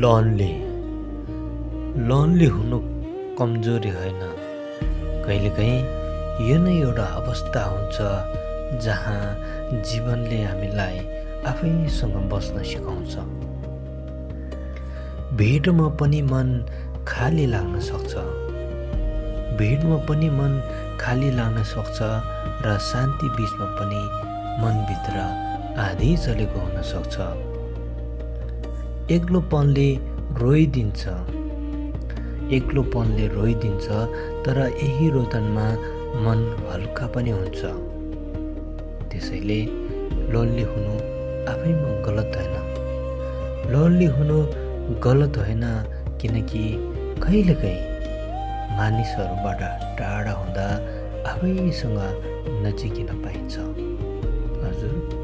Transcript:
Lonely lonely हुनु कमजोरी होइन। कहिलेकाहीँ यो नै एउटा अवस्था हुन्छ जहाँ जीवनले हामीलाई आफैसँग बस्न सिकाउँछ। भिडमा पनि मन खाली लाग्न सक्छ, भिडमा पनि मन खाली लाग्न सक्छ र शान्ति बिचमा पनि मनभित्र आधी चलेको हुन सक्छ। एक्लोपनले रोइदिन्छ, तर यही रोदनमा मन हल्का पनि हुन्छ। त्यसैले लोनली हुनु आफैमा गलत होइन। लोनली हुनु गलत होइन, किनकि कहिलेकाहीँ मानिसहरूबाट टाढा हुँदा आफैसँग नजिकिन पाइन्छ। हजुर।